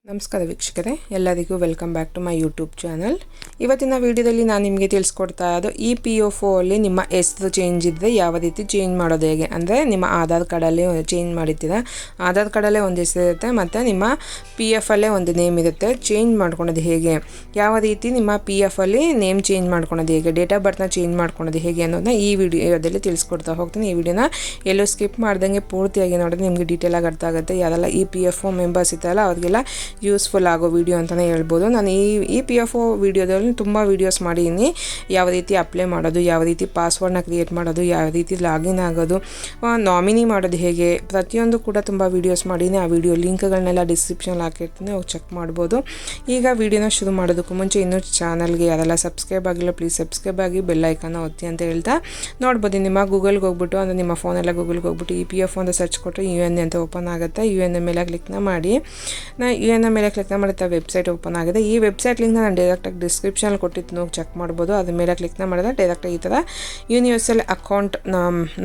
ನಮಸ್ಕಾರ ವೀಕ್ಷಕರೇ, ಎಲ್ಲರಿಗೂ welcome back to my YouTube channel. ಇವತ್ತಿನ ವಿಡಿಯೋದಲ್ಲಿ ನಾನು ನಿಮಗೆ ತಿಳಿಸ್ಕೊಡ್ತಾ ಇರೋದು EPFO ಅಲ್ಲಿ ನಿಮ್ಮ ಹೆಸರು ಚೇಂಜ್ ಇದ್ದರೆ ಯಾವ ರೀತಿ ಚೇಂಜ್ ಮಾಡೋದು ಹೇಗೆ. ಅಂದರೆ ನಿಮ್ಮ ಆಧಾರ್ ಕಾರ್ಡಲ್ಲಿ ಚೇಂಜ್ ಮಾಡಿರ್ತೀರ, ಆಧಾರ್ ಕಾರ್ಡಲ್ಲೇ ಒಂದು ಹೆಸರು ಇರುತ್ತೆ ಮತ್ತು ನಿಮ್ಮ PF ಅಲ್ಲೇ ಒಂದು ನೇಮ್ ಇರುತ್ತೆ. ಚೇಂಜ್ ಮಾಡ್ಕೊಳೋದು ಹೇಗೆ, ಯಾವ ರೀತಿ ನಿಮ್ಮ PF ಅಲ್ಲಿ ನೇಮ್ ಚೇಂಜ್ ಮಾಡ್ಕೊಳೋದು ಹೇಗೆ, ಡೇಟ್ ಆಫ್ ಬರ್ತ್ನ ಚೇಂಜ್ ಮಾಡ್ಕೊಳೋದು ಹೇಗೆ ಅನ್ನೋದನ್ನ ಈ ವಿಡಿಯೋದಲ್ಲಿ ತಿಳಿಸ್ಕೊಡ್ತಾ ಹೋಗ್ತೀನಿ. ಈ ವಿಡಿಯೋನ ಎಲ್ಲೂ ಸ್ಕಿಪ್ ಮಾಡ್ದಂಗೆ ಪೂರ್ತಿಯಾಗಿ ನೋಡಿದ್ರೆ ನಿಮಗೆ ಡೀಟೇಲಾಗಿ ಅರ್ಥ ಆಗುತ್ತೆ. ಯಾರೆಲ್ಲ EPFO ಮೆಂಬರ್ಸ್ ಇರ್ತಾರಲ್ಲ ಅವ್ರಿಗೆಲ್ಲ ಯೂಸ್ಫುಲ್ ಆಗೋ ವಿಡಿಯೋ ಅಂತಲೇ ಹೇಳ್ಬೋದು. ನಾನು ಈ EPFO ವಿಡಿಯೋದಲ್ಲಿ ತುಂಬ ವೀಡಿಯೋಸ್ ಮಾಡಿದ್ದೀನಿ. ಯಾವ ರೀತಿ ಅಪ್ಲೈ ಮಾಡೋದು, ಯಾವ ರೀತಿ ಪಾಸ್ವರ್ಡ್ನ ಕ್ರಿಯೇಟ್ ಮಾಡೋದು, ಯಾವ ರೀತಿ ಲಾಗಿನ್ ಆಗೋದು, ನಾಮಿನಿ ಮಾಡೋದು ಹೇಗೆ, ಪ್ರತಿಯೊಂದು ಕೂಡ ತುಂಬ ವೀಡಿಯೋಸ್ ಮಾಡಿದ್ದೀನಿ. ಆ ವಿಡಿಯೋ ಲಿಂಕ್ಗಳನ್ನೆಲ್ಲ ಡಿಸ್ಕ್ರಿಪ್ಷನಲ್ಲಿ ಹಾಕಿರ್ತೀನಿ, ಹೋಗಿ ಚೆಕ್ ಮಾಡ್ಬೋದು. ಈಗ ವಿಡಿಯೋನ ಶುರು ಮಾಡೋದಕ್ಕೂ ಮುಂಚೆ ಇನ್ನೂ ಚಾನಲ್ಗೆ ಯಾರೆಲ್ಲ ಸಬ್ಸ್ಕ್ರೈಬ್ ಆಗಿಲ್ಲ ಪ್ಲೀಸ್ ಸಬ್ಸ್ಕ್ರೈಬ್ ಆಗಿ ಬೆಲ್ ಐಕಾನ್ನ ಒತ್ತಿ ಅಂತ ಹೇಳ್ತಾ ನೋಡ್ಬೋದು. ನಿಮ್ಮ ಗೂಗಲ್ಗೆ ಹೋಗ್ಬಿಟ್ಟು ಅಂದರೆ ನಿಮ್ಮ ಫೋನೆಲ್ಲ ಗೂಗಲ್ಗೆ ಹೋಗ್ಬಿಟ್ಟು EPFO ಅಂತ ಸರ್ಚ್ ಕೊಟ್ಟರೆ UN ಅಂತ ಓಪನ್ ಆಗುತ್ತೆ. UN ಮೇಲೆ ಕ್ಲಿಕ್ನ ಮಾಡಿ, UN ಮೇಲೆ ಕ್ಲಿಕ್ ಮಾಡುತ್ತಾ ವೆಬ್ಸೈಟ್ ಓಪನ್ ಆಗಿದೆ. ಈ ವೆಬ್ಸೈಟ್ ಲಿಂಕ್ನ ನಾನು ಡೈರೆಕ್ಟಾಗಿ ಡಿಸ್ಕ್ರಿಪ್ಷನಲ್ಲಿ ಕೊಟ್ಟಿದ್ದು ಹೋಗಿ ಚೆಕ್ ಮಾಡ್ಬೋದು. ಅದ್ರ ಮೇಲೆ ಕ್ಲಿಕ್ನ ಮಾಡಿದ್ರೆ ಡೈರೆಕ್ಟಾಗಿ ಈ ಥರ ಯೂನಿವರ್ಸಲ್ ಅಕೌಂಟ್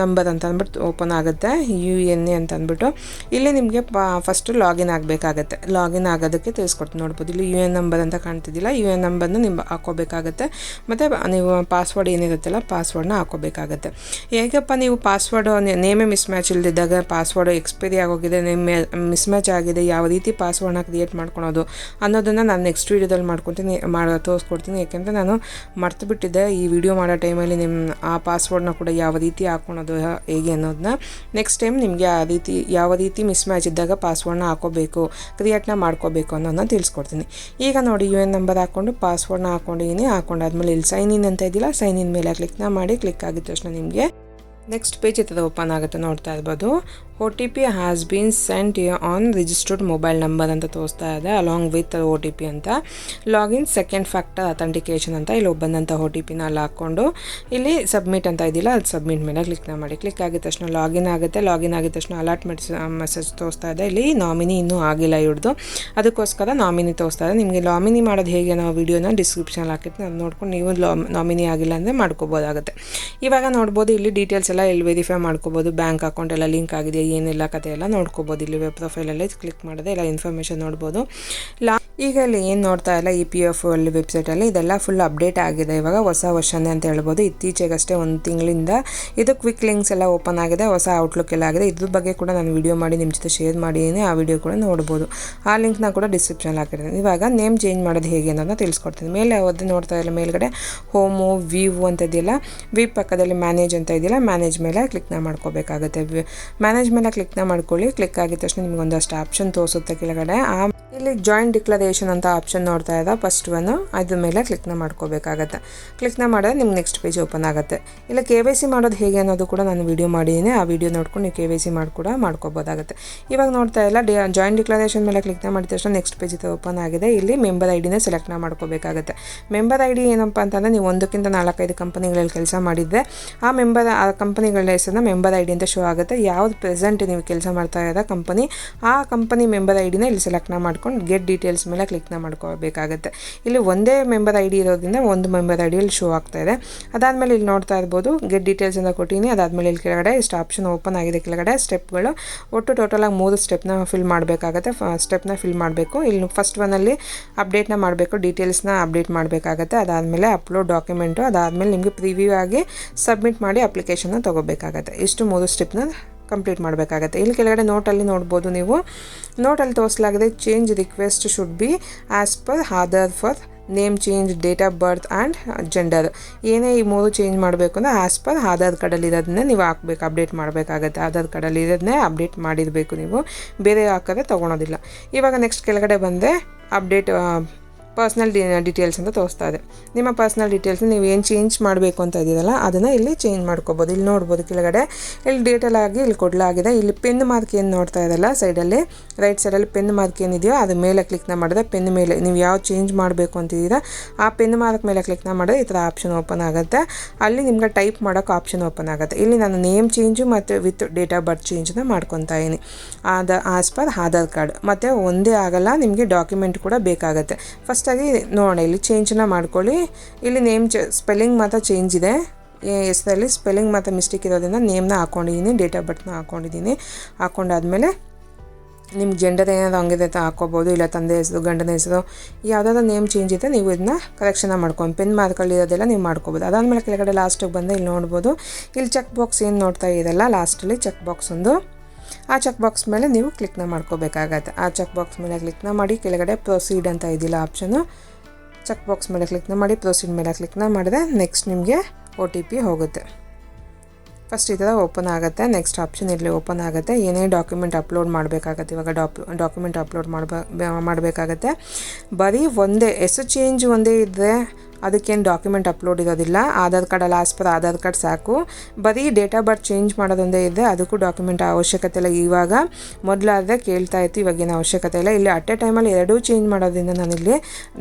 ನಂಬರ್ ಅಂತ ಅಂದ್ಬಿಟ್ಟು ಓಪನ್ ಆಗುತ್ತೆ, UNA ಅಂತ ಅಂದ್ಬಿಟ್ಟು. ಇಲ್ಲಿ ನಿಮಗೆ ಫಸ್ಟು ಲಾಗಿನ್ ಆಗಬೇಕಾಗತ್ತೆ. ಲಾಗಿನ್ ಆಗೋದಕ್ಕೆ ತಿಳಿಸ್ಕೊಡ್ತೀನಿ ನೋಡ್ಬೋದು. ಇಲ್ಲಿ UN ನಂಬರ್ ಅಂತ ಕಾಣ್ತಿದ್ದಿಲ್ಲ, UN ನಂಬರ್ನ ನೀವು ಹಾಕೋಬೇಕಾಗತ್ತೆ. ಮತ್ತು ನೀವು ಪಾಸ್ವರ್ಡ್ ಏನಿರುತ್ತಲ್ಲ ಪಾಸ್ವರ್ಡ್ನ ಹಾಕೋಬೇಕಾಗತ್ತೆ. ಹೇಗಪ್ಪ ನೀವು ಪಾಸ್ವರ್ಡು ನೇಮೇ ಮಿಸ್ ಮ್ಯಾಚ್ ಇಲ್ದಿದ್ದಾಗ ಪಾಸ್ವರ್ಡು ಎಕ್ಸ್ಪೈರಿ ಆಗೋಗಿದೆ, ಮಿಸ್ ಮ್ಯಾಚ್ ಆಗಿದೆ, ಯಾವ ರೀತಿ ಪಾಸ್ವರ್ಡ್ನ ಕ್ರಿಯೇಟ್ ಮಾಡ್ಕೊಳೋದು ಅನ್ನೋದನ್ನು ನಾನು ನೆಕ್ಸ್ಟ್ ವೀಡಿಯೋದಲ್ಲಿ ತೋರಿಸ್ಕೊಡ್ತೀನಿ. ಯಾಕೆಂದರೆ ನಾನು ಮರ್ತು ಬಿಟ್ಟಿದ್ದೆ ಈ ವಿಡಿಯೋ ಮಾಡೋ ಟೈಮಲ್ಲಿ ಆ ಪಾಸ್ವರ್ಡ್ನ ಕೂಡ ಯಾವ ರೀತಿ ಹಾಕ್ಕೊಳೋದು ಹೇಗೆ ಅನ್ನೋದನ್ನ ನೆಕ್ಸ್ಟ್ ಟೈಮ್ ನಿಮಗೆ ಆ ರೀತಿ ಯಾವ ರೀತಿ ಮಿಸ್ ಮ್ಯಾಚ್ ಇದ್ದಾಗ ಪಾಸ್ವರ್ಡ್ನ ಹಾಕೋಬೇಕು, ಕ್ರಿಯೇಟ್ನ ಮಾಡ್ಕೋಬೇಕು ಅನ್ನೋದನ್ನ ತಿಳಿಸ್ಕೊಡ್ತೀನಿ. ಈಗ ನೋಡಿ UN ನಂಬರ್ ಹಾಕ್ಕೊಂಡು ಪಾಸ್ವರ್ಡ್ನ ಹಾಕೊಂಡಾದ್ಮೇಲೆ ಇಲ್ಲಿ ಸೈನ್ ಇನ್ ಅಂತ ಇದೆಯಲ್ಲ, ಸೈನ್ ಇನ್ ಮೇಲೆ ಕ್ಲಿಕ್ನ ಮಾಡಿ. ಕ್ಲಿಕ್ ಆಗಿದ ತಕ್ಷಣ ನಿಮಗೆ ನೆಕ್ಸ್ಟ್ ಪೇಜ್ ಇರ್ತದೆ ಓಪನ್ ಆಗುತ್ತೆ, ನೋಡ್ತಾ ಇರ್ಬೋದು. OTP has been sent on registered mobile number ಅಂತ ತೋರಿಸ್ತಾ ಇದೆ, ಅಲಾಂಗ್ ವಿತ್ OTP ಅಂತ. ಲಾಗಿನ್ ಸೆಕೆಂಡ್ ಫ್ಯಾಕ್ಟರ್ ಅಥೆಂಟಿಕೇಷನ್ ಅಂತ ಇಲ್ಲಿ ಬಂದಂಥ OTPನ ಅಲ್ಲಿ ಹಾಕ್ಕೊಂಡು ಇಲ್ಲಿ ಸಬ್ಮಿಟ್ ಅಂತ ಇದೆಯಲ್ಲ ಅದು ಸಬ್ಮಿಟ್ ಮೇಲೆ ಕ್ಲಿಕ್ನ ಮಾಡಿ. ಕ್ಲಿಕ್ ಆಗಿದ ತಕ್ಷಣ ಲಾಗಿನ್ ಆಗುತ್ತೆ. ಲಾಗಿನ್ ಆಗಿದ ತಕ್ಷಣ ಅಲರ್ಟ್ ಮೆಸೇಜ್ ತೋರಿಸ್ತಾ ಇದೆ. ಇಲ್ಲಿ ನಾಮಿನಿ ಇನ್ನೂ ಆಗಿಲ್ಲ ಇವ್ರದ್ದು, ಅದಕ್ಕೋಸ್ಕರ ನಾಮಿನಿ ತೋರಿಸ್ತಾ ಇದೆ. ನಿಮಗೆ ನಾಮಿನಿ ಮಾಡೋದು ಹೇಗೆ ನಾವು ವಿಡಿಯೋನ ಡಿಸ್ಕ್ರಿಪ್ಷನಲ್ಲಿ ಹಾಕಿರ್ತೀನಿ, ಅದು ನೋಡ್ಕೊಂಡು ನೀವು ನಾಮಿನಿ ಆಗಿಲ್ಲ ಅಂದರೆ ಮಾಡ್ಕೋಬೋದಾಗುತ್ತೆ. ಇವಾಗ ನೋಡ್ಬೋದು ಇಲ್ಲಿ ಡೀಟೇಲ್ಸ್ ಎಲ್ಲ ಇಲ್ಲಿ ವೆರಿಫೈ ಮಾಡ್ಕೋಬೋದು. ಬ್ಯಾಂಕ್ ಅಕೌಂಟ್ ಎಲ್ಲ ಲಿಂಕ್ ಆಗಿದೆ, ಏನೆಲ್ಲ ಕತೆ ಎಲ್ಲ ನೋಡ್ಕೋಬೋದು. ಇಲ್ಲಿ ವೆಬ್ ಪ್ರೊಫೈಲಲ್ಲೇ ಕ್ಲಿಕ್ ಮಾಡಿದೆ ಎಲ್ಲ ಇನ್ಫಾರ್ಮೇಷನ್ ನೋಡ್ಬೋದು. ಈಗ ಇಲ್ಲಿ ಏನು ನೋಡ್ತಾ ಇಲ್ಲ EPFO ಅಲ್ಲಿ ವೆಬ್ಸೈಟಲ್ಲಿ ಇದೆಲ್ಲ ಫುಲ್ ಅಪ್ಡೇಟ್ ಆಗಿದೆ. ಇವಾಗ ಹೊಸ ವರ್ಷನೇ ಅಂತ ಹೇಳ್ಬೋದು. ಇತ್ತೀಚೆಗಷ್ಟೇ ಒಂದು ತಿಂಗಳಿಂದ ಇದು ಕ್ವಿಕ್ ಲಿಂಕ್ಸ್ ಎಲ್ಲ ಓಪನ್ ಆಗಿದೆ, ಹೊಸ ಔಟ್ಲುಕ್ ಎಲ್ಲ ಆಗಿದೆ. ಇದ್ರ ಬಗ್ಗೆ ಕೂಡ ನಾನು ವಿಡಿಯೋ ಮಾಡಿ ನಿಮ್ಮ ಜೊತೆ ಶೇರ್ ಮಾಡಿದ್ದೀನಿ, ಆ ವಿಡಿಯೋ ಕೂಡ ನೋಡ್ಬೋದು. ಆ ಲಿಂಕ್ನ ಕೂಡ ಡಿಸ್ಕ್ರಿಪ್ಷನಲ್ಲಿ ಹಾಕಿದ್ದೀನಿ. ಇವಾಗ ನೇಮ್ ಚೇಂಜ್ ಮಾಡೋದು ಹೇಗೆ ಅನ್ನೋದನ್ನ ತಿಳಿಸ್ಕೊಡ್ತೀನಿ. ಮೇಲೆ ಓದಿ ನೋಡ್ತಾ ಇಲ್ಲ, ಮೇಲ್ಗಡೆ ಹೋಮು ವ್ಯೂ ಅಂತ ಇದೆಯಲ್ಲ, ವಿ ಪಕ್ಕದಲ್ಲಿ ಮ್ಯಾನೇಜ್ ಅಂತ ಇದೆಯಲ್ಲ, ಮ್ಯಾನೇಜ್ ಮೇಲೆ ಕ್ಲಿಕ್ನ ಮಾಡ್ಕೋಬೇಕಾಗುತ್ತೆ. ಮ್ಯಾನೇಜ್ ಮೇಲೆ ಕ್ಲಿಕ್ನ ಮಾಡ್ಕೊಳ್ಳಿ. ಕ್ಲಿಕ್ ಆಗಿದ ತಕ್ಷಣ ನಿಮ್ಗೆ ಒಂದಷ್ಟು ಆಪ್ಷನ್ ತೋರಿಸುತ್ತೆ ಕೆಳಗಡೆ. ಇಲ್ಲಿ ಜಾಯಿಂಟ್ ಡಿಕ್ಲರೇಷನ್ ಅಂತ ಆಪ್ಷನ್ ನೋಡ್ತಾ ಇದ್ದ ಫಸ್ಟ್ ಒನ್, ಅದ್ರ ಮೇಲೆ ಕ್ಲಿಕ್ನ ಮಾಡ್ಕೋಬೇಕಾಗತ್ತೆ. ಕ್ಲಿಕ್ನ ಮಾಡಿದ್ರೆ ನಿಮ್ಗೆ ನೆಕ್ಸ್ಟ್ ಪೇಜ್ ಓಪನ್ ಆಗುತ್ತೆ. ಇಲ್ಲ KYC ಮಾಡೋದು ಹೇಗೆ ಅನ್ನೋದು ಕೂಡ ನಾನು ವಿಡಿಯೋ ಮಾಡಿದ್ದೀನಿ, ಆ ವಿಡಿಯೋ ನೋಡ್ಕೊಂಡು ನೀವು KYC ಮಾಡ್ಕೋಬೋದಾಗುತ್ತೆ. ಇವಾಗ ನೋಡ್ತಾ ಇಲ್ಲ ಜಾಯಿಂಟ್ ಡಿಕ್ಲರೇಷನ್ ಮೇಲೆ ಕ್ಲಿಕ್ನ ಮಾಡಿದ ತಕ್ಷಣ ನೆಕ್ಸ್ಟ್ ಪೇಜ್ ಓಪನ್ ಆಗಿದೆ. ಇಲ್ಲಿ ಮೆಂಬರ್ IDನ ಸೆಲೆಕ್ಟ್ನ ಮಾಡ್ಕೋಬೇಕಾಗುತ್ತೆ. ಮೆಂಬರ್ ID ಏನಪ್ಪ ಅಂತಂದರೆ ನೀವು 1ಕ್ಕಿಂತ 4-5 ಕಂಪನಿಗಳಲ್ಲಿ ಕೆಲಸ ಮಾಡಿದರೆ ಆ ಕಂಪನಿಗಳ ಹೆಸರನ್ನ ಮೆಂಬರ್ ID ಅಂತ ಶೋ ಆಗುತ್ತೆ. ಯಾವ್ದು ಪ್ರೆಸೆಂಟ್ ನೀವು ಕೆಲಸ ಮಾಡ್ತಾ ಇರೋ ಕಂಪನಿ, ಆ ಕಂಪನಿ ಮೆಂಬರ್ IDನ ಇಲ್ಲಿ ಸೆಲೆಕ್ಟ್ನ ಮಾಡ್ಕೊಂಡು ಗೆಟ್ ಡೀಟೇಲ್ಸ್ ಮೇಲೆ ಕ್ಲಿಕ್ನ ಮಾಡ್ಕೋಬೇಕಾಗುತ್ತೆ. ಇಲ್ಲಿ ಒಂದೇ ಮೆಂಬರ್ ID ಇರೋದ್ರಿಂದ ಒಂದು ಮೆಂಬರ್ ID ಇಲ್ಲಿ ಶೋ ಆಗ್ತಾ ಇದೆ. ಅದಾದಮೇಲೆ ಇಲ್ಲಿ ನೋಡ್ತಾ ಇರ್ಬೋದು ಗೆಟ್ ಡೀಟೇಲ್ಸ್ ಅಂತ ಕೊಟ್ಟಿನಿ. ಅದಾದಮೇಲೆ ಇಲ್ಲಿ ಕೆಳಗಡೆ ಇಷ್ಟು ಆಪ್ಷನ್ ಓಪನ್ ಆಗಿದೆ. ಕೆಳಗಡೆ ಸ್ಟೆಪ್ಗಳು ಒಟ್ಟು ಟೋಟಲಾಗಿ 3 ಸ್ಟೆಪ್ನ ಫಿಲ್ ಮಾಡಬೇಕಾಗುತ್ತೆ. ಸ್ಟೆಪ್ನ ಫಿಲ್ ಮಾಡಬೇಕು. ಇಲ್ಲಿ ಫಸ್ಟ್ ಒನ್ನಲ್ಲಿ ಅಪ್ಡೇಟ್ನ ಮಾಡಬೇಕು, ಡೀಟೇಲ್ಸ್ನ ಅಪ್ಡೇಟ್ ಮಾಡಬೇಕಾಗತ್ತೆ. ಅದಾದಮೇಲೆ ಅಪ್ಲೋಡ್ ಡಾಕ್ಯುಮೆಂಟು, ಅದಾದಮೇಲೆ ನಿಮಗೆ ಪ್ರಿವ್ಯೂ ಆಗಿ ಸಬ್ಮಿಟ್ ಮಾಡಿ ಅಪ್ಲಿಕೇಶನ್ನ ತೊಗೋಬೇಕಾಗತ್ತೆ. ಇಷ್ಟು 3 ಸ್ಟೆಪ್ನ ಕಂಪ್ಲೀಟ್ ಮಾಡಬೇಕಾಗತ್ತೆ. ಇಲ್ಲಿ ಕೆಳಗಡೆ ನೋಟಲ್ಲಿ ನೋಡ್ಬೋದು ನೀವು, ನೋಟಲ್ಲಿ ತೋರಿಸಲಾಗಿದೆ change request should be as per Aadhaar for name change, date of birth and gender. ಏನೇ ಈ 3 ಚೇಂಜ್ ಮಾಡಬೇಕು ಅಂದರೆ ಆ್ಯಸ್ ಪರ್ ಆಧಾರ್ ಕಾರ್ಡಲ್ಲಿ ಇರೋದನ್ನೇ ನೀವು ಹಾಕಬೇಕು, ಅಪ್ಡೇಟ್ ಮಾಡಬೇಕಾಗತ್ತೆ. ಆಧಾರ್ ಕಾರ್ಡಲ್ಲಿ ಇರೋದನ್ನೇ ಅಪ್ಡೇಟ್ ಮಾಡಿರಬೇಕು ನೀವು, ಬೇರೆ ಹಾಕೋದೇ ತೊಗೊಳೋದಿಲ್ಲ. ಇವಾಗ ನೆಕ್ಸ್ಟ್ ಕೆಳಗಡೆ ಬಂದರೆ ಅಪ್ಡೇಟ್ ಪರ್ಸ್ನಲ್ ಡೀಟೇಲ್ಸ್ ಅಂತ ತೋರಿಸ್ತಾ ಇದೆ. ನಿಮ್ಮ ಪರ್ಸ್ನಲ್ ಡೀಟೇಲ್ಸ್ ನೀವು ಏನು ಚೇಂಜ್ ಮಾಡಬೇಕು ಅಂತ ಇದ್ದೀರಲ್ಲ ಅದನ್ನು ಇಲ್ಲಿ ಚೇಂಜ್ ಮಾಡ್ಕೋಬೋದು. ಇಲ್ಲಿ ನೋಡ್ಬೋದು ಕೆಳಗಡೆ ಇಲ್ಲಿ ಡೀಟೇಲ್ ಆಗಿ ಇಲ್ಲಿ ಕೊಡಲಾಗಿದೆ. ಇಲ್ಲಿ ಪೆನ್ ಮಾರ್ಕ್ ಏನು ನೋಡ್ತಾ ಇದ್ದಲ್ಲ ಸೈಡಲ್ಲಿ ರೈಟ್ ಸೈಡಲ್ಲಿ ಪೆನ್ ಮಾರ್ಕ್ ಏನಿದೆಯೋ ಅದ್ರ ಮೇಲೆ ಕ್ಲಿಕ್ನ ಮಾಡಿದ್ರೆ ಪೆನ್ ಮೇಲೆ ನೀವು ಯಾವ ಚೇಂಜ್ ಮಾಡಬೇಕು ಅಂತಿದ್ದೀರಾ ಆ ಪೆನ್ ಮಾರ್ಕ್ ಮೇಲೆ ಕ್ಲಿಕ್ನ ಮಾಡಿದ್ರೆ ಈ ಥರ ಆಪ್ಷನ್ ಓಪನ್ ಆಗುತ್ತೆ. ಅಲ್ಲಿ ನಿಮ್ಗೆ ಟೈಪ್ ಮಾಡೋಕೆ ಆಪ್ಷನ್ ಓಪನ್ ಆಗುತ್ತೆ. ಇಲ್ಲಿ ನಾನು ನೇಮ್ ಚೇಂಜು ಮತ್ತು ವಿತ್ ಡೇಟ್ ಆಫ್ ಬರ್ತ್ ಚೇಂಜನ್ನ ಮಾಡ್ಕೊತಾ ಇದ್ದೀನಿ ಆಸ್ ಪರ್ ಆಧಾರ್ ಕಾರ್ಡ್. ಮತ್ತು ಒಂದೇ ಆಗಲ್ಲ, ನಿಮಗೆ ಡಾಕ್ಯುಮೆಂಟ್ ಕೂಡ ಬೇಕಾಗುತ್ತೆ. ಫಸ್ಟ್ ನೋಡಿ ಇಲ್ಲಿ ಚೇಂಜನ್ನ ಮಾಡ್ಕೊಳ್ಳಿ. ಇಲ್ಲಿ ನೇಮ್ ಸ್ಪೆಲ್ಲಿಂಗ್ ಮಾತ್ರ ಚೇಂಜ್ ಇದೆ, ಹೆಸರಲ್ಲಿ ಸ್ಪೆಲ್ಲಿಂಗ್ ಮಾತ್ರ ಮಿಸ್ಟೇಕ್ ಇರೋದ್ರಿಂದ ನೇಮ್ನ ಹಾಕ್ಕೊಂಡಿದ್ದೀನಿ, ಡೇಟ್ ಆಫ್ ಬರ್ತ್ನ ಹಾಕ್ಕೊಂಡಿದ್ದೀನಿ. ಹಾಕ್ಕೊಂಡಾದ್ಮೇಲೆ ನಿಮ್ಮ ಜೆಂಡರ್ ಏನಾದರೂ ಹಂಗಿದೆ ಹಾಕ್ಕೋಬೋದು, ಇಲ್ಲ ತಂದೆ ಹೆಸರು ಗಂಡನ ಹೆಸರು ಯಾವುದಾದ್ರು ನೇಮ್ ಚೇಂಜ್ ಇದೆ ನೀವು ಇದನ್ನ ಕರೆಕ್ಷನ್ ಮಾಡ್ಕೊಂಡು ಪೆನ್ ಮಾರ್ಕಲ್ಲಿರೋದೆಲ್ಲ ನೀವು ಮಾಡ್ಕೋಬೋದು. ಅದಾದಮೇಲೆ ಕೆಳಗಡೆ ಲಾಸ್ಟಿಗೆ ಬಂದು ಇಲ್ಲಿ ನೋಡ್ಬೋದು, ಇಲ್ಲಿ ಚೆಕ್ ಬಾಕ್ಸ್ ಏನು ನೋಡ್ತಾ ಇದೆಯಲ್ಲ ಲಾಸ್ಟಲ್ಲಿ ಚೆಕ್ ಬಾಕ್ಸ್ ಒಂದು, ಆ ಚೆಕ್ ಬಾಕ್ಸ್ ಮೇಲೆ ನೀವು ಕ್ಲಿಕ್ನ ಮಾಡ್ಕೋಬೇಕಾಗತ್ತೆ. ಆ ಚೆಕ್ ಬಾಕ್ಸ್ ಮೇಲೆ ಕ್ಲಿಕ್ನ ಮಾಡಿ ಕೆಳಗಡೆ ಪ್ರೊಸೀಡ್ ಅಂತ ಇದಿಲ್ಲ ಆಪ್ಷನು, ಚೆಕ್ ಬಾಕ್ಸ್ ಮೇಲೆ ಕ್ಲಿಕ್ನ ಮಾಡಿ ಪ್ರೊಸೀಡ್ ಮೇಲೆ ಕ್ಲಿಕ್ನ ಮಾಡಿದ್ರೆ ನೆಕ್ಸ್ಟ್ ನಿಮಗೆ OTP ಹೋಗುತ್ತೆ. ಫಸ್ಟ್ ಈ ಥರ ಓಪನ್ ಆಗುತ್ತೆ. ನೆಕ್ಸ್ಟ್ ಆಪ್ಷನ್ ಇಲ್ಲಿ ಓಪನ್ ಆಗುತ್ತೆ. ಏನೇ ಡಾಕ್ಯುಮೆಂಟ್ ಅಪ್ಲೋಡ್ ಮಾಡಬೇಕಾಗತ್ತೆ, ಇವಾಗ ಡಾಕ್ಯುಮೆಂಟ್ ಅಪ್ಲೋಡ್ ಮಾಡಬೇಕಾಗತ್ತೆ. ಬರೀ ಒಂದೇ ಹೆಸರು ಚೇಂಜ್ ಒಂದೇ ಇದ್ದರೆ ಅದಕ್ಕೇನು ಡಾಕ್ಯುಮೆಂಟ್ ಅಪ್ಲೋಡ್ ಇರೋದಿಲ್ಲ. ಆಧಾರ್ ಕಾರ್ಡಲ್ಲಿ ಆಸ್ ಪರ್ ಆಧಾರ್ ಕಾರ್ಡ್ ಸಾಕು. ಬರೀ ಡೇಟ್ ಆಫ್ ಬರ್ತ್ ಚೇಂಜ್ ಮಾಡೋದೊಂದೇ ಇದೆ, ಅದಕ್ಕೂ ಡಾಕ್ಯುಮೆಂಟ್ ಅವಶ್ಯಕತೆ ಇಲ್ಲ. ಇವಾಗ ಮೊದಲಾದರೆ ಕೇಳ್ತಾ ಇತ್ತು, ಇವಾಗೇನು ಅವಶ್ಯಕತೆ ಇಲ್ಲ. ಇಲ್ಲಿ ಅಟ್ ಎ ಟೈಮಲ್ಲಿ ಎರಡೂ ಚೇಂಜ್ ಮಾಡೋದ್ರಿಂದ ನಾನಿಲ್ಲಿ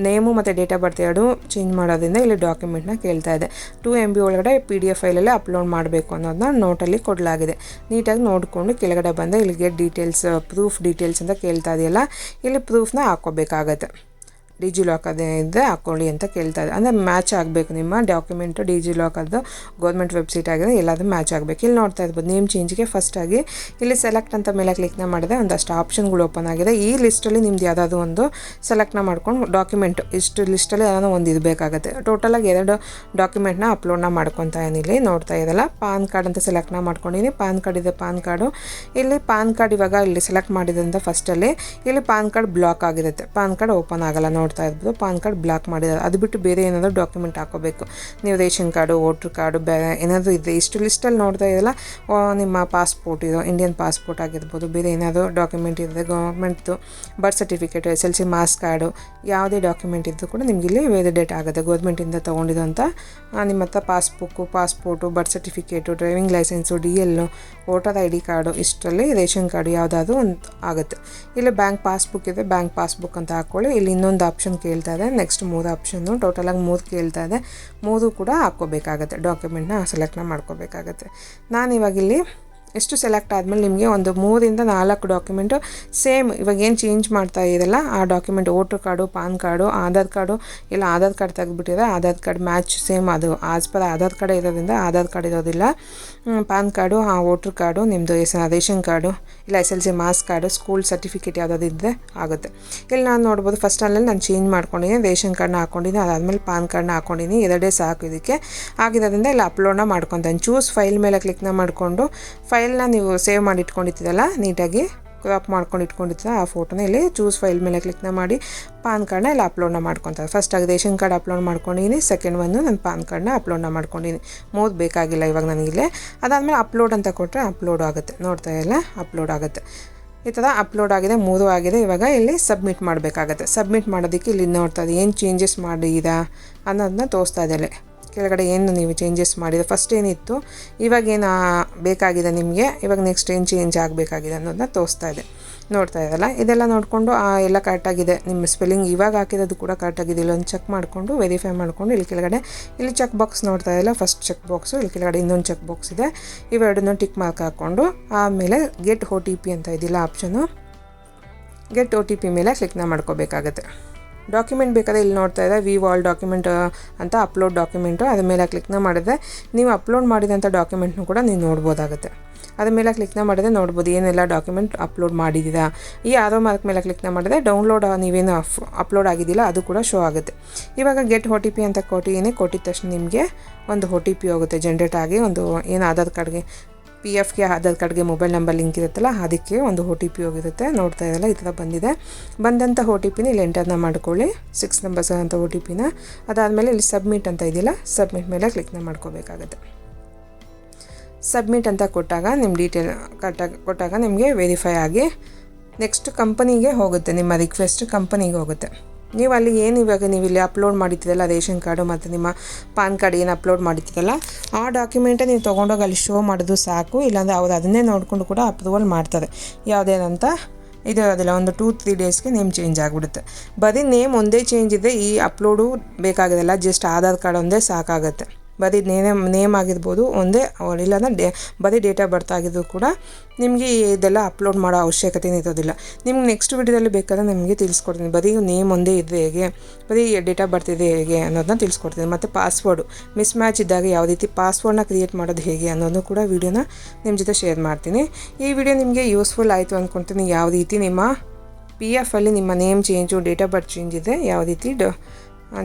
ನೇಮು ಮತ್ತು ಡೇಟ್ ಆಫ್ ಬರ್ತ್ ಎರಡೂ ಚೇಂಜ್ ಮಾಡೋದ್ರಿಂದ ಇಲ್ಲಿ ಡಾಕ್ಯುಮೆಂಟ್ನ ಕೇಳ್ತಾ ಇದೆ. 2 MB ಒಳಗಡೆ PDF ಫೈಲಲ್ಲಿ ಅಪ್ಲೋಡ್ ಮಾಡಬೇಕು ಅನ್ನೋದನ್ನ ನೋಟಲ್ಲಿ ಕೊಡಲಾಗಿದೆ. ನೀಟಾಗಿ ನೋಡಿಕೊಂಡು ಕೆಳಗಡೆ ಬಂದರೆ ಇಲ್ಲಿ ಗೆಟ್ ಡೀಟೇಲ್ಸ್ ಪ್ರೂಫ್ ಡೀಟೇಲ್ಸ್ ಅಂತ ಕೇಳ್ತಾ ಇದೆಯಲ್ಲ, ಇಲ್ಲಿ ಪ್ರೂಫ್ನ ಹಾಕ್ಕೋಬೇಕಾಗತ್ತೆ. ಡಿಜಿಲಾಕರ್ದೇ ಇದ್ದರೆ ಹಾಕ್ಕೊಳ್ಳಿ ಅಂತ ಕೇಳ್ತಾ ಇದೆ. ಅಂದರೆ ಮ್ಯಾಚ್ ಆಗಬೇಕು ನಿಮ್ಮ ಡಾಕ್ಯುಮೆಂಟು ಡಿಜಿಲಾಕರ್ದು ಗೌರ್ಮೆಂಟ್ ವೆಬ್ಸೈಟ್ ಆಗಿದೆ, ಎಲ್ಲಾದರೂ ಮ್ಯಾಚ್ ಆಗಬೇಕು. ಇಲ್ಲಿ ನೋಡ್ತಾ ಇರ್ಬೋದು ನೇಮ್ ಚೇಂಜ್ಗೆ ಫಸ್ಟಾಗಿ ಇಲ್ಲಿ ಸೆಲೆಕ್ಟ್ ಅಂತ ಮೇಲೆ ಕ್ಲಿಕ್ನ ಮಾಡಿದೆ, ಒಂದಷ್ಟು ಆಪ್ಷನ್ಗಳು ಓಪನ್ ಆಗಿದೆ. ಈ ಲಿಸ್ಟಲ್ಲಿ ನಿಮ್ದು ಯಾವುದಾದ್ರು ಒಂದು ಸೆಲೆಕ್ಟ್ನ ಮಾಡ್ಕೊಂಡು ಡಾಕ್ಯುಮೆಂಟ್ ಇಷ್ಟು ಲಿಸ್ಟಲ್ಲಿ ಯಾವುದೋ ಒಂದು ಇರಬೇಕಾಗುತ್ತೆ. ಟೋಟಲಾಗಿ 2 ಡಾಕ್ಯುಮೆಂಟ್ನ ಅಪ್ಲೋಡ್ನ ಮಾಡ್ಕೊತಾ ಇಲ್ಲಿ ನೋಡ್ತಾ ಇದ್ದಲ್ಲ. ಪಾನ್ ಕಾರ್ಡ್ ಅಂತ ಸೆಲೆಕ್ಟ್ನ ಮಾಡ್ಕೊಂಡಿನಿ, ಪಾನ್ ಕಾರ್ಡ್ ಇದೆ. ಪಾನ್ ಕಾರ್ಡು ಇಲ್ಲಿ ಪಾನ್ ಕಾರ್ಡ್ ಇವಾಗ ಇಲ್ಲಿ ಸೆಲೆಕ್ಟ್ ಮಾಡಿದ್ರಿಂದ ಫಸ್ಟಲ್ಲಿ ಇಲ್ಲಿ ಪಾನ್ ಕಾರ್ಡ್ ಬ್ಲಾಕ್ ಆಗಿರುತ್ತೆ, ಪಾನ್ ಕಾರ್ಡ್ ಓಪನ್ ಆಗಲ್ಲ. ನೋಡ್ತಾ ಇರ್ಬೋದು ಪಾನ್ ಕಾರ್ಡ್ ಬ್ಲಾಕ್ ಮಾಡಿದ್ದಾರೆ. ಅದು ಬಿಟ್ಟು ಬೇರೆ ಏನಾದರೂ ಡಾಕ್ಯುಮೆಂಟ್ ಹಾಕೋಬೇಕು. ನೀವು ರೇಷನ್ ಕಾರ್ಡು, ವೋಟ್ರ್ ಕಾರ್ಡು, ಬೇರೆ ಏನಾದರೂ ಇದೆ ಇಷ್ಟು ಲಿಸ್ಟಲ್ಲಿ ನೋಡ್ತಾ ಇದ್ದಲ್ಲ, ನಿಮ್ಮ ಪಾಸ್ಪೋರ್ಟ್ ಇದು ಇಂಡಿಯನ್ ಪಾಸ್ಪೋರ್ಟ್ ಆಗಿರ್ಬೋದು, ಬೇರೆ ಏನಾದರೂ ಡಾಕ್ಯುಮೆಂಟ್ ಇದ್ದರೆ ಗೌರ್ಮೆಂಟ್ದು ಬರ್ತ್ ಸರ್ಟಿಫಿಕೇಟು, SLC ಮಾರ್ಕ್ಸ್ ಕಾರ್ಡು, ಯಾವುದೇ ಡಾಕ್ಯುಮೆಂಟ್ ಇದ್ದರೂ ಕೂಡ ನಿಮಗೆ ಇಲ್ಲಿ ವ್ಯಾಲಿಡೇಟ್ ಆಗುತ್ತೆ. ಗೌರ್ಮೆಂಟಿಂದ ತೊಗೊಂಡಿರೋಂಥ ನಿಮ್ಮ ಹತ್ರ passport, birth certificate, driving licence, DL, voter ID card, ಇಷ್ಟರಲ್ಲಿ ರೇಷನ್ ಕಾರ್ಡು ಯಾವುದಾದ್ರೂ ಒಂದು ಆಗುತ್ತೆ. ಇಲ್ಲಿ ಬ್ಯಾಂಕ್ ಪಾಸ್ಬುಕ್ ಇದೆ, ಬ್ಯಾಂಕ್ ಪಾಸ್ಬುಕ್ ಅಂತ ಹಾಕ್ಕೊಳ್ಳಿ. ಇಲ್ಲಿ ಇನ್ನೊಂದು ಆಪ್ಷನ್ ಕೇಳ್ತಾ ಇದೆ. ನೆಕ್ಸ್ಟ್ 3 ಆಪ್ಷನ್ನು ಟೋಟಲಾಗಿ 3 ಕೇಳ್ತಾ ಇದೆ. 3 ಕೂಡ ಹಾಕ್ಕೋಬೇಕಾಗತ್ತೆ, ಡಾಕ್ಯುಮೆಂಟ್ನ ಸೆಲೆಕ್ಟ್ನ ಮಾಡ್ಕೋಬೇಕಾಗತ್ತೆ. ನಾನಿವಾಗ ಇಲ್ಲಿ ಎಷ್ಟು ಸೆಲೆಕ್ಟ್ ಆದಮೇಲೆ ನಿಮಗೆ ಒಂದು 3 ಇಂದ 4 ಡಾಕ್ಯುಮೆಂಟು ಸೇಮ್ ಇವಾಗ ಏನು ಚೇಂಜ್ ಮಾಡ್ತಾ ಇರಲ್ಲ ಆ document voter card, PAN card, Aadhaar card, ಇಲ್ಲ ಆಧಾರ್ ಕಾರ್ಡ್ ತೆಗೆದುಬಿಟ್ಟಿದೆ, ಆಧಾರ್ ಕಾರ್ಡ್ ಮ್ಯಾಚ್ ಸೇಮ್ ಅದು ಆಸ್ ಪರ್ ಆಧಾರ್ ಕಾರ್ಡ್ ಇರೋದ್ರಿಂದ ಆಧಾರ್ ಕಾರ್ಡ್ ಇರೋದಿಲ್ಲ. ಪಾನ್ ಕಾರ್ಡು, ವೋಟ್ರ್ ಕಾರ್ಡು, ನಿಮ್ಮದು ರೇಷನ್ ಕಾರ್ಡು, ಇಲ್ಲ SLC marks card, school certificate ಯಾವುದಾದ್ರು ಇದ್ದರೆ ಆಗುತ್ತೆ. ಇಲ್ಲಿ ನಾನು ನೋಡ್ಬೋದು ಫಸ್ಟಲ್ಲಿ ನಾನು ಚೇಂಜ್ ಮಾಡ್ಕೊಂಡಿದ್ದೀನಿ, ರೇಷನ್ ಕಾರ್ಡ್ನ ಹಾಕ್ಕೊಂಡಿದ್ದೀನಿ, ಅದಾದಮೇಲೆ ಪಾನ್ ಕಾರ್ಡ್ನ ಹಾಕ್ಕೊಂಡಿದ್ದೀನಿ. 2 ಸಾಕು ಇದಕ್ಕೆ. ಆಗಿರೋದ್ರಿಂದ ಇಲ್ಲಿ ಅಪ್ಲೋಡ್ನ ಮಾಡ್ಕೊತಾನೆ. ಚೂಸ್ ಫೈಲ್ ಮೇಲೆ ಕ್ಲಿಕ್ನ ಮಾಡಿಕೊಂಡು ಫೈಲ್ನ ನೀವು ಸೇವ್ ಮಾಡಿ ಇಟ್ಕೊಂಡಿದ್ದೀರಲ್ಲ, ನೀಟಾಗಿ ಕ್ರಾಪ್ ಮಾಡ್ಕೊಂಡು ಇಟ್ಕೊಂಡಿರ್ತೀರ ಆ ಫೋಟೋನ ಇಲ್ಲಿ ಚೂಸ್ ಫೈಲ್ ಮೇಲೆ ಕ್ಲಿಕ್ನ ಮಾಡಿ ಪಾನ್ ಕಾರ್ಡ್ನ ಇಲ್ಲಿ ಅಪ್ಲೋಡ್ನ ಮಾಡ್ಕೊತಾರೆ. ಫಸ್ಟಾಗಿ ರೇಷನ್ ಕಾರ್ಡ್ ಅಪ್ಲೋಡ್ ಮಾಡ್ಕೊಂಡಿದ್ದೀನಿ, ಸೆಕೆಂಡ್ ಒಂದು ನಾನು ಪಾನ್ ಕಾರ್ಡ್ನ ಅಪ್ಲೋಡ್ನ ಮಾಡ್ಕೊಂಡಿದ್ದೀನಿ. 3 ಬೇಕಾಗಿಲ್ಲ ಇವಾಗ ನನಗಿಲ್ಲೇ. ಅದಾದಮೇಲೆ ಅಪ್ಲೋಡ್ ಅಂತ ಕೊಟ್ಟರೆ ಅಪ್ಲೋಡ್ ಆಗುತ್ತೆ. ನೋಡ್ತಾ ಇಲ್ಲ ಅಪ್ಲೋಡ್ ಆಗುತ್ತೆ. ಈ ಥರ ಅಪ್ಲೋಡ್ ಆಗಿದೆ, 3 ಆಗಿದೆ. ಇವಾಗ ಇಲ್ಲಿ ಸಬ್ಮಿಟ್ ಮಾಡಬೇಕಾಗತ್ತೆ. ಸಬ್ಮಿಟ್ ಮಾಡೋದಕ್ಕೆ ಇಲ್ಲಿ ನೋಡ್ತಾ ಇದೆ ಏನು ಚೇಂಜಸ್ ಮಾಡಿದ್ದೀರಾ ಅನ್ನೋದನ್ನ ತೋರಿಸ್ತಾ ಇದೆ. ಕೆಳಗಡೆ ಏನು ನೀವು ಚೇಂಜಸ್ ಮಾಡಿದೆ, ಫಸ್ಟ್ ಏನಿತ್ತು ಇವಾಗೇನು ಬೇಕಾಗಿದೆ ನಿಮಗೆ, ಇವಾಗ ನೆಕ್ಸ್ಟ್ ಏನು ಚೇಂಜ್ ಆಗಬೇಕಾಗಿದೆ ಅನ್ನೋದನ್ನ ತೋರಿಸ್ತಾ ಇದೆ. ನೋಡ್ತಾ ಇದ್ದಲ್ಲ, ಇದೆಲ್ಲ ನೋಡಿಕೊಂಡು ಎಲ್ಲ ಕರೆಕ್ಟಾಗಿದೆ, ನಿಮ್ಮ ಸ್ಪೆಲ್ಲಿಂಗ್ ಇವಾಗ ಹಾಕಿರೋದು ಕೂಡ ಕರೆಕ್ಟಾಗಿದೆ ಇಲ್ಲೊಂದು ಚೆಕ್ ಮಾಡಿಕೊಂಡು ವೆರಿಫೈ ಮಾಡಿಕೊಂಡು ಇಲ್ಲಿ ಕೆಳಗಡೆ ಇಲ್ಲಿ ಚೆಕ್ ಬಾಕ್ಸ್ ನೋಡ್ತಾ ಇದ್ದಲ್ಲ, ಫಸ್ಟ್ ಚೆಕ್ ಬಾಕ್ಸು, ಇಲ್ಲಿ ಕೆಳಗಡೆ ಇನ್ನೊಂದು ಚೆಕ್ ಬಾಕ್ಸ್ ಇದೆ, ಇವೆರಡನ್ನೂ ಟಿಕ್ ಮಾರ್ಕ್ ಹಾಕ್ಕೊಂಡು ಆಮೇಲೆ ಗೆಟ್ OTP ಅಂತ ಇದಿಲ್ಲ ಆಪ್ಷನು, ಗೆಟ್ OTP ಮೇಲೆ ಕ್ಲಿಕ್ನ ಮಾಡ್ಕೋಬೇಕಾಗತ್ತೆ. ಡಾಕ್ಯುಮೆಂಟ್ ಬೇಕಾದರೆ ಇಲ್ಲಿ ನೋಡ್ತಾ ಇದೆ ವ್ಯೂ ಆಲ್ ಡಾಕ್ಯುಮೆಂಟ್ ಅಂತ ಅಪ್ಲೋಡ್ ಡಾಕ್ಯುಮೆಂಟು, ಅದ್ರ ಮೇಲೆ ಕ್ಲಿಕ್ನ ಮಾಡಿದ್ರೆ ನೀವು ಅಪ್ಲೋಡ್ ಮಾಡಿದಂಥ ಡಾಕ್ಯುಮೆಂಟ್ನು ಕೂಡ ನೀವು ನೋಡ್ಬೋದಾಗುತ್ತೆ. ಅದ್ರ ಮೇಲೆ ಕ್ಲಿಕ್ನ ಮಾಡಿದ್ರೆ ನೋಡ್ಬೋದು ಏನೆಲ್ಲ ಡಾಕ್ಯುಮೆಂಟ್ ಅಪ್ಲೋಡ್ ಮಾಡಿದ್ದೀರಾ. ಈ ಆರೋ ಮಾರ್ಕ್ ಮೇಲೆ ಕ್ಲಿಕ್ನ ಮಾಡಿದ್ರೆ ಡೌನ್ಲೋಡ್ ನೀವೇನು ಅಪ್ಲೋಡ್ ಆಗಿದ್ದಿಲ್ಲ ಅದು ಕೂಡ ಶೋ ಆಗುತ್ತೆ. ಇವಾಗ ಗೆಟ್ OTP ಅಂತ ಕೊಟ್ಟಿದ ತಕ್ಷಣ ನಿಮಗೆ ಒಂದು OTP ಹೋಗುತ್ತೆ ಜನ್ರೇಟ್ ಆಗಿ. ಒಂದು ಏನು ಆಧಾರ್ ಕಾರ್ಡ್ಗೆ PFಗೆ ಆಧಾರ್ ಕಾರ್ಡ್ಗೆ ಮೊಬೈಲ್ ನಂಬರ್ ಲಿಂಕ್ ಇರುತ್ತಲ್ಲ ಅದಕ್ಕೆ ಒಂದು OTP ಹೋಗಿರುತ್ತೆ. ನೋಡ್ತಾ ಇದ್ದಲ್ಲ ಈ ಥರ ಬಂದಿದೆ. ಬಂದಂಥ OTPನ ಇಲ್ಲಿ ಎಂಟರ್ನ ಮಾಡ್ಕೊಳ್ಳಿ, 6 ನಂಬರ್ಸ್ ಅಂತ OTPನ. ಅದಾದಮೇಲೆ ಇಲ್ಲಿ ಸಬ್ಮಿಟ್ ಅಂತ ಇದೆಯಲ್ಲ, ಸಬ್ಮಿಟ್ ಮೇಲೆ ಕ್ಲಿಕ್ನ ಮಾಡ್ಕೋಬೇಕಾಗುತ್ತೆ. ಸಬ್ಮಿಟ್ ಅಂತ ಕೊಟ್ಟಾಗ ನಿಮ್ಮ ಡೀಟೇಲ್ ಕರೆಕ್ಟಾಗಿ ಕೊಟ್ಟಾಗ ನಿಮಗೆ ವೆರಿಫೈ ಆಗಿ ನೆಕ್ಸ್ಟ್ ಕಂಪನಿಗೆ ಹೋಗುತ್ತೆ, ನಿಮ್ಮ ರಿಕ್ವೆಸ್ಟ್ ಕಂಪನಿಗೆ ಹೋಗುತ್ತೆ. ನೀವು ಅಲ್ಲಿ ಏನು ಇವಾಗ ನೀವು ಇಲ್ಲಿ ಅಪ್ಲೋಡ್ ಮಾಡಿದ್ದೀರಲ್ಲ ರೇಷನ್ ಕಾರ್ಡು ಮತ್ತು ನಿಮ್ಮ ಪಾನ್ ಕಾರ್ಡ್ ಏನು ಅಪ್ಲೋಡ್ ಮಾಡಿದ್ದೀರಲ್ಲ ಆ ಡಾಕ್ಯುಮೆಂಟೇ ನೀವು ತೊಗೊಂಡೋಗಿ ಅಲ್ಲಿ ಶೋ ಮಾಡೋದು ಸಾಕು. ಇಲ್ಲಾಂದರೆ ಅವ್ರು ಅದನ್ನೇ ನೋಡಿಕೊಂಡು ಕೂಡ ಅಪ್ರೂವಲ್ ಮಾಡ್ತಾರೆ. ಯಾವುದೇನಂತ ಇದು ಅದೆಲ್ಲ ಒಂದು 2-3 ಡೇಸ್ಗೆ ನೇಮ್ ಚೇಂಜ್ ಆಗಿಬಿಡುತ್ತೆ. ಬರೀ ನೇಮ್ ಒಂದೇ ಚೇಂಜ್ ಇದೆ, ಈ ಅಪ್ಲೋಡು ಬೇಕಾಗೋದಿಲ್ಲ, ಜಸ್ಟ್ ಆಧಾರ್ ಕಾರ್ಡ್ ಒಂದೇ ಸಾಕಾಗುತ್ತೆ. ಬರೀ ನೇಮ್ ಆಗಿರ್ಬೋದು ಒಂದೇ, ಇಲ್ಲಾಂದರೆ ಬರೀ ಡೇಟ್ ಆಫ್ ಬರ್ತ್ ಆಗಿದ್ರು ಕೂಡ ನಿಮಗೆ ಇದೆಲ್ಲ ಅಪ್ಲೋಡ್ ಮಾಡೋ ಅವಶ್ಯಕತೆನೇ ಇರೋದಿಲ್ಲ. ನಿಮ್ಗೆ ನೆಕ್ಸ್ಟ್ ವಿಡಿಯೋದಲ್ಲಿ ಬೇಕಾದ್ರೆ ನಿಮಗೆ ತಿಳಿಸ್ಕೊಡ್ತೀನಿ. ಬರೀ ನೇಮ್ ಒಂದೇ ಇದ್ದರೆ ಹೇಗೆ, ಬರೀ ಡೇಟ್ ಆಫ್ ಬರ್ತ್ ಇದೆ ಹೇಗೆ ಅನ್ನೋದನ್ನ ತಿಳಿಸ್ಕೊಡ್ತೀನಿ. ಮತ್ತು ಪಾಸ್ವರ್ಡು ಮಿಸ್ ಮ್ಯಾಚ್ ಇದ್ದಾಗ ಯಾವ ರೀತಿ ಪಾಸ್ವರ್ಡ್ನ ಕ್ರಿಯೇಟ್ ಮಾಡೋದು ಹೇಗೆ ಅನ್ನೋದನ್ನು ಕೂಡ ವಿಡಿಯೋನ ನಿಮ್ಮ ಜೊತೆ ಶೇರ್ ಮಾಡ್ತೀನಿ. ಈ ವಿಡಿಯೋ ನಿಮಗೆ ಯೂಸ್ಫುಲ್ ಆಯಿತು ಅಂದ್ಕೊಳ್ತೀನಿ. ಯಾವ ರೀತಿ ನಿಮ್ಮ PF ಅಲ್ಲಿ ನಿಮ್ಮ name change, date of birth change ಇದೆ, ಯಾವ ರೀತಿ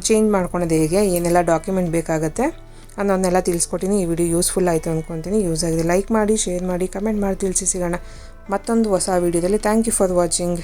ಚೇಂಜ್ ಮಾಡ್ಕೊಳೋದು ಹೇಗೆ, ಏನೆಲ್ಲ ಡಾಕ್ಯುಮೆಂಟ್ ಬೇಕಾಗುತ್ತೆ ಅನ್ನೋದನ್ನೆಲ್ಲ ತಿಳಿಸ್ಕೊಟ್ಟಿನಿ. ಈ ವಿಡಿಯೋ ಯೂಸ್ಫುಲ್ ಆಯಿತು ಅಂದ್ಕೊತೀನಿ. ಯೂಸ್ ಆಗಿದೆ ಲೈಕ್ ಮಾಡಿ, ಶೇರ್ ಮಾಡಿ, ಕಮೆಂಟ್ ಮಾಡಿ ತಿಳಿಸಿ. ಸಿಗೋಣ ಮತ್ತೊಂದು ಹೊಸ ವಿಡಿಯೋದಲ್ಲಿ. Thank you for watching.